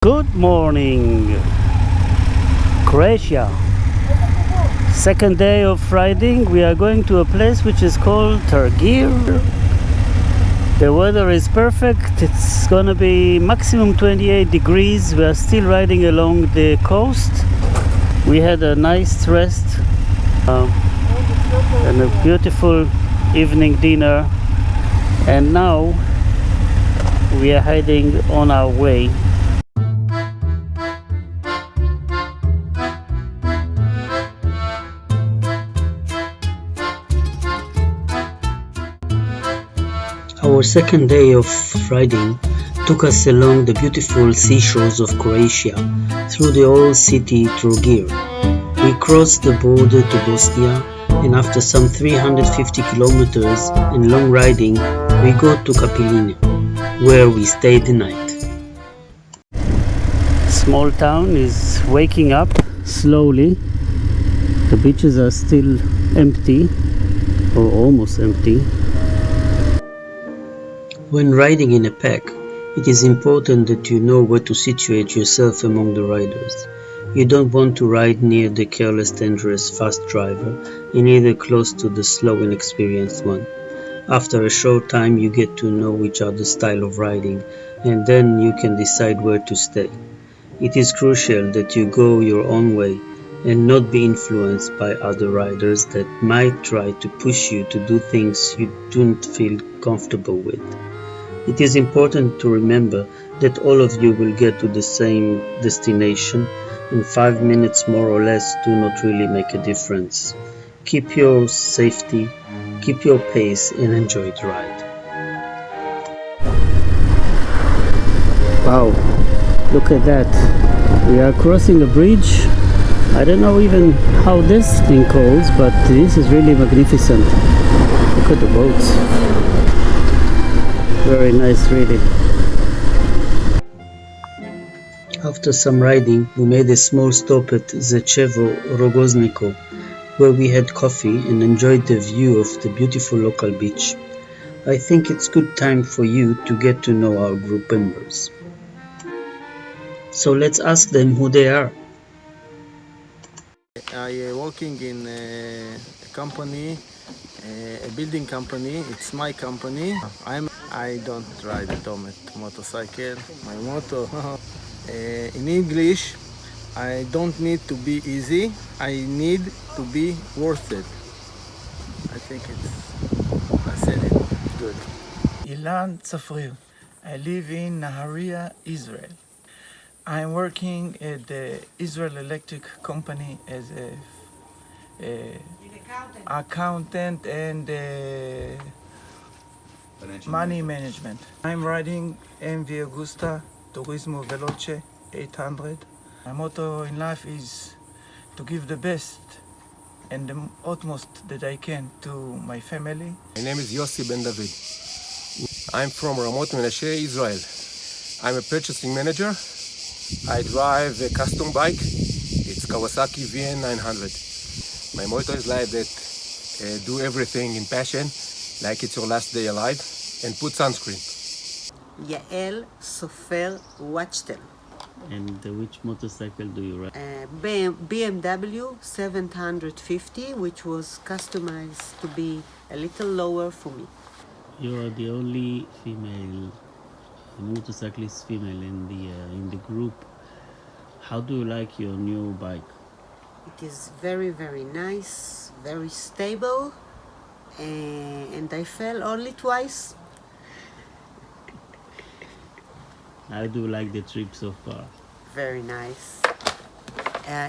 Good morning, Croatia. Second day of riding. We are going to a place which is called Trogir. The weather is perfect. It's gonna be maximum 28 degrees. We are still riding along the coast. We had a nice rest and a beautiful evening dinner, and now we are heading on our way. Our second day of riding took us along the beautiful seashores of Croatia, through the old city Trogir. We crossed the border to Bosnia, and after some 350 kilometers and long riding, we got to Sapirience, where we stayed the night. Small town is waking up slowly. The beaches are still empty, or almost empty. When riding in a pack, it is important that you know where to situate yourself among the riders. You don't want to ride near the careless, dangerous, fast driver, and neither close to the slow, inexperienced one. After a short time, you get to know each other's style of riding, and then you can decide where to stay. It is crucial that you go your own way and not be influenced by other riders that might try to push you to do things you don't feel comfortable with. It is important to remember that all of you will get to the same destination, and 5 minutes more or less do not really make a difference. Keep your safety, keep your pace, and enjoy the ride. Wow, look at that. We are crossing a bridge. I don't know even how this thing calls, but this is really magnificent. Look at the boats. Very nice, really. After some riding, we made a small stop at Zechevo Rogozniko, where we had coffee and enjoyed the view of the beautiful local beach. I think it's good time for you to get to know our group members. So let's ask them who they are. I working in a company, a building company. It's my company. I don't ride a motorcycle. My motto in English, I don't need to be easy. I need to be worth it. I think I said it good. Ilan Tzafrir. I live in Nahariya, Israel. I'm working at the Israel Electric Company as a accountant and money management. I'm riding MV Agusta Turismo Veloce 800. My motto in life is to give the best and the utmost that I can to my family. My name is Yossi Ben David. I'm from Ramot Menashe, Israel. I'm a purchasing manager. I drive a custom bike. It's Kawasaki VN 900. My motto is like that, do everything in passion, like it's your last day alive, and put sunscreen. Yael Sofer Wachtel. And which motorcycle do you ride? BMW 750, which was customized to be a little lower for me. You are the only female motorcyclist female in the group. How do you like your new bike? It is very, very nice, very stable, and I fell only twice. How do you like the trip so far? Very nice.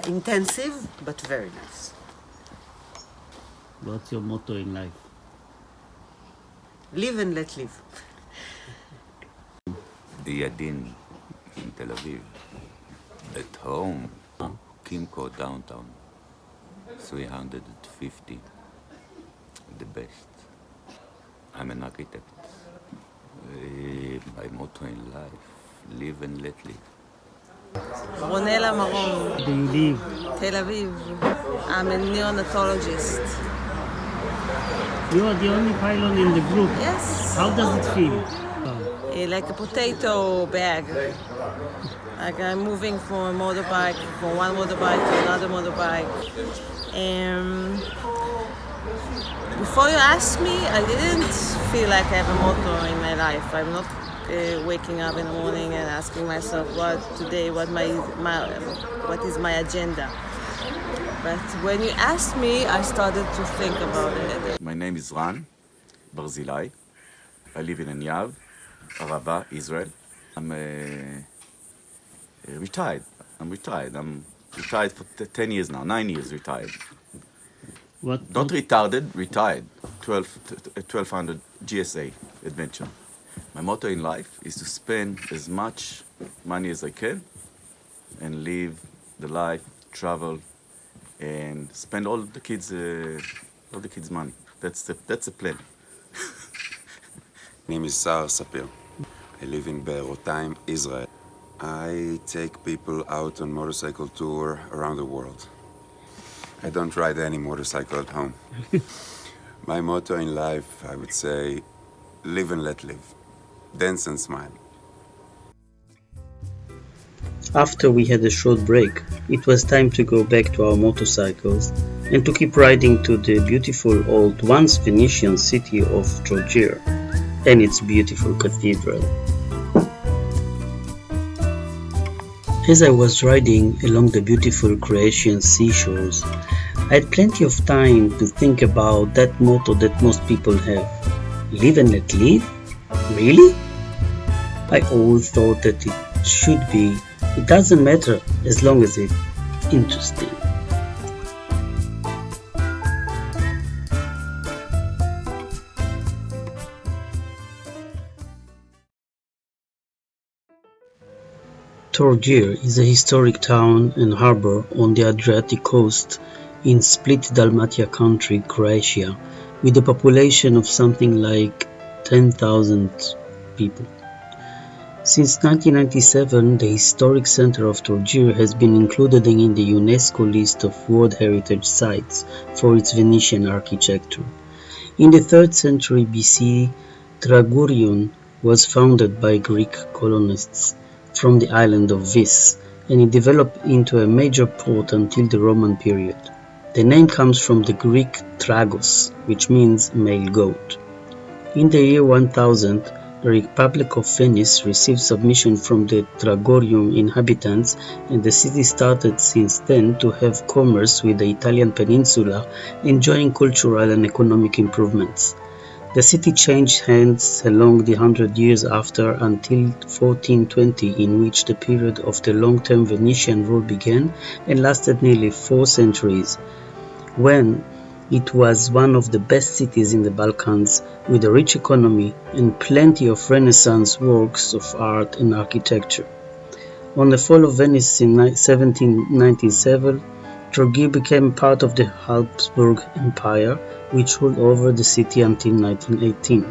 Intensive, but very nice. What's your motto in life? Live and let live. Yadin in Tel Aviv. At home, Kimco downtown. 350. The best. I'm an architect. My motto in life, live and let live. Ronela Maron, Where do you live? Tel Aviv. I'm a neonatologist. You are the only pilot in the group. Yes. How does it feel? Like a potato bag. Like I'm moving from a motorbike, from one motorbike to another motorbike. Before you asked me, I didn't feel like I have a motto in my life. I'm not waking up in the morning and asking myself what is my agenda. But when you asked me, I started to think about it. My name is Ran Barzilai. I live in Anyav, Arava, Israel. I'm retired. I'm retired for 10 years now, 9 years retired. Not retarded, retired. 1200 GSA adventure. My motto in life is to spend as much money as I can and live the life, travel, and spend all the kids' money. That's the plan. My name is Sapirience. I live in Balkan, Israel. I take people out on motorcycle tour around the world. I don't ride any motorcycle at home. My motto in life, I would say, live and let live. Dance and smile. After we had a short break, it was time to go back to our motorcycles and to keep riding to the beautiful old once Venetian city of Trogir and its beautiful cathedral. As I was riding along the beautiful Croatian seashores, I had plenty of time to think about that motto that most people have. Live and let live? Really? I always thought that it should be, it doesn't matter as long as it's interesting. Trogir is a historic town and harbour on the Adriatic coast in split Dalmatia country, Croatia, with a population of something like 10,000 people. Since 1997, the historic centre of Trogir has been included in the UNESCO list of World Heritage Sites for its Venetian architecture. In the 3rd century BC, Tragurion was founded by Greek colonists from the island of Vis, and it developed into a major port until the Roman period. The name comes from the Greek tragos, which means male goat. In the year 1000, the Republic of Venice received submission from the Tragorium inhabitants, and the city started since then to have commerce with the Italian peninsula, enjoying cultural and economic improvements. The city changed hands along the 100 years after until 1420, in which the period of the long-term Venetian rule began and lasted nearly 4 centuries, when it was one of the best cities in the Balkans, with a rich economy and plenty of Renaissance works of art and architecture. On the fall of Venice in 1797, Trogir became part of the Habsburg Empire, which ruled over the city until 1918.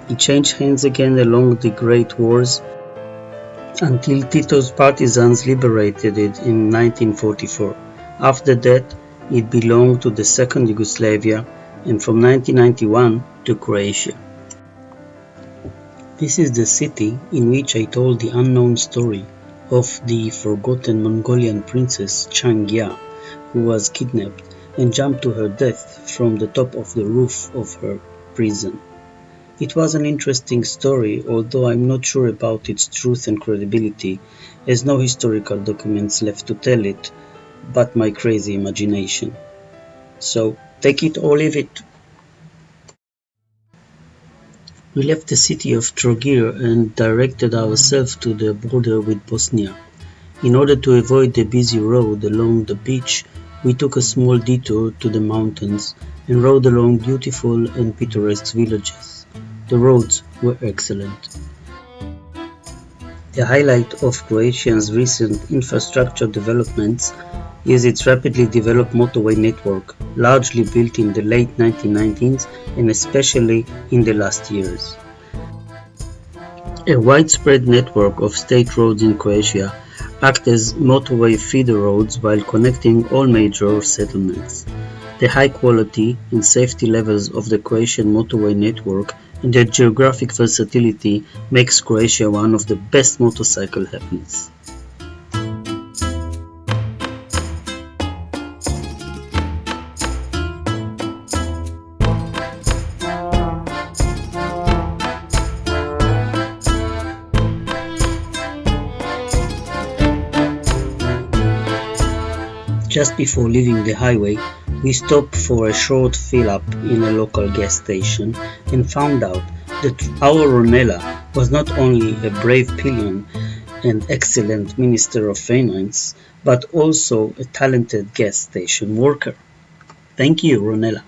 It changed hands again along the Great Wars until Tito's partisans liberated it in 1944. After that, it belonged to the Second Yugoslavia, and from 1991 to Croatia. This is the city in which I told the unknown story of the forgotten Mongolian princess Changia, who was kidnapped and jumped to her death from the top of the roof of her prison. It was an interesting story, although I'm not sure about its truth and credibility, as no historical documents left to tell it, but my crazy imagination. So, take it or leave it. We left the city of Trogir and directed ourselves to the border with Bosnia. In order to avoid the busy road along the beach, we took a small detour to the mountains and rode along beautiful and picturesque villages. The roads were excellent. The highlight of Croatia's recent infrastructure developments is its rapidly developed motorway network, largely built in the late 1990s and especially in the last years. A widespread network of state roads in Croatia act as motorway feeder roads while connecting all major settlements. The high quality and safety levels of the Croatian motorway network and their geographic versatility makes Croatia one of the best motorcycle happenings. Just before leaving the highway, we stopped for a short fill-up in a local gas station and found out that our Ronella was not only a brave pillion and excellent Minister of Finance, but also a talented gas station worker. Thank you, Ronella.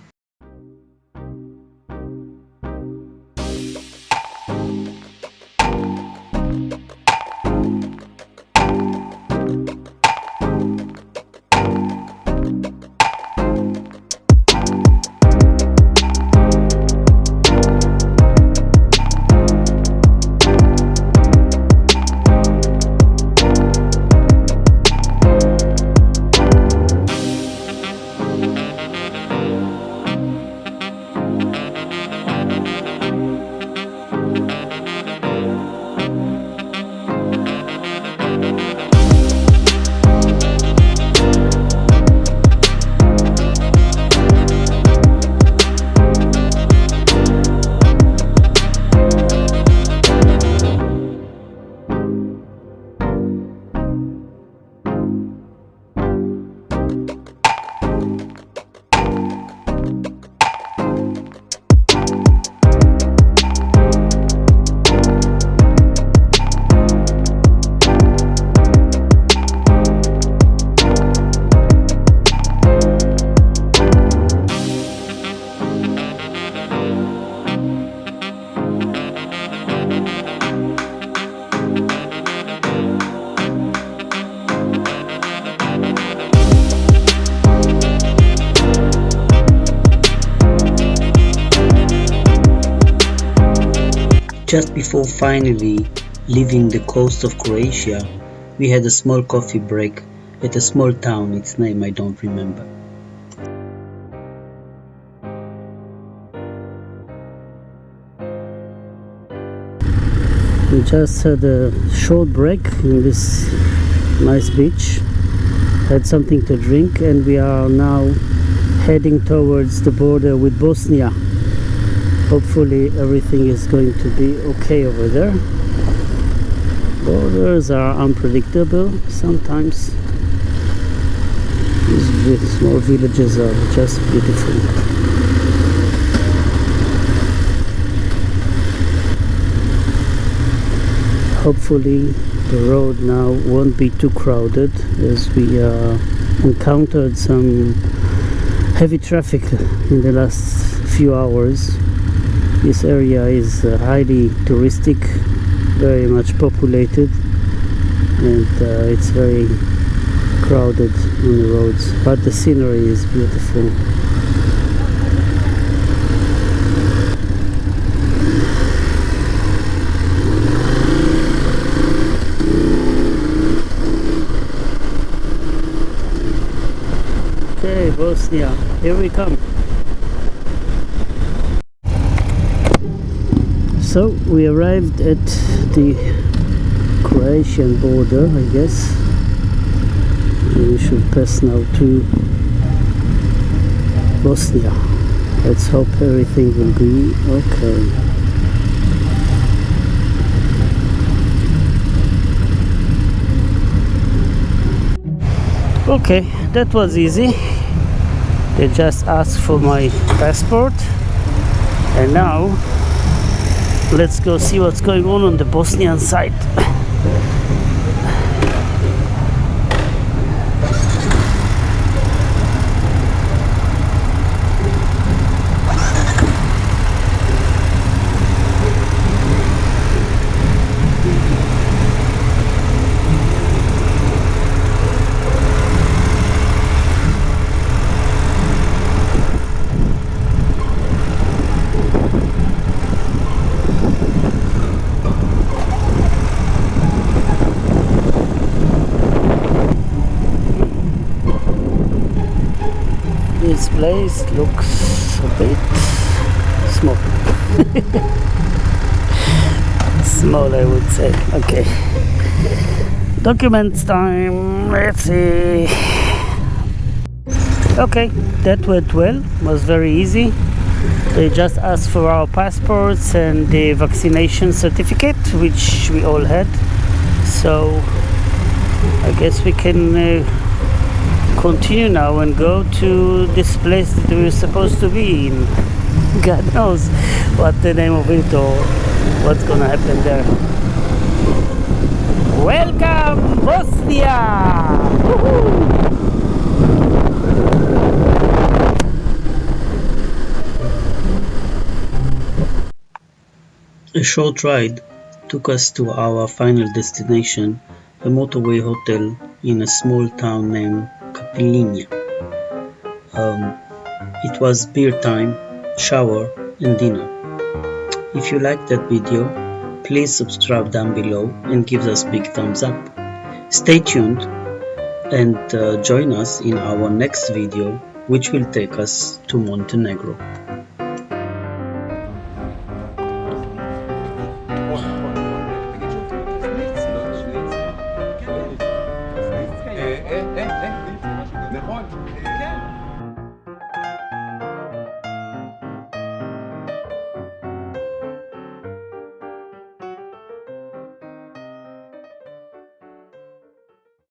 Just before finally leaving the coast of Croatia, we had a small coffee break at a small town, its name I don't remember. We just had a short break in this nice beach, had something to drink, and we are now heading towards the border with Bosnia. Hopefully everything is going to be okay over there. Borders are unpredictable sometimes. These small villages are just beautiful. Hopefully the road now won't be too crowded, as we encountered some heavy traffic in the last few hours. This area is highly touristic, very much populated, and it's very crowded on the roads, but the scenery is beautiful. Okay, Bosnia, here we come. So we arrived at the Croatian border, I guess. We should pass now to Bosnia. Let's hope everything will be okay. Okay, that was easy. They just asked for my passport, and now let's go see what's going on the Bosnian side. This place looks a bit small. Small, I would say. Okay. Documents time. Let's see. Okay, that went well. Was very easy. They just asked for our passports and the vaccination certificate, which we all had. So I guess we can continue now and go to this place that we were supposed to be in. God knows what the name of it or what's gonna happen there. Welcome, Bosnia! Woohoo! A short ride took us to our final destination, a motorway hotel in a small town named Capilinia. It was beer time, shower and dinner. If you liked that video, please subscribe down below and give us big thumbs up. Stay tuned and join us in our next video, which will take us to Montenegro. נכון.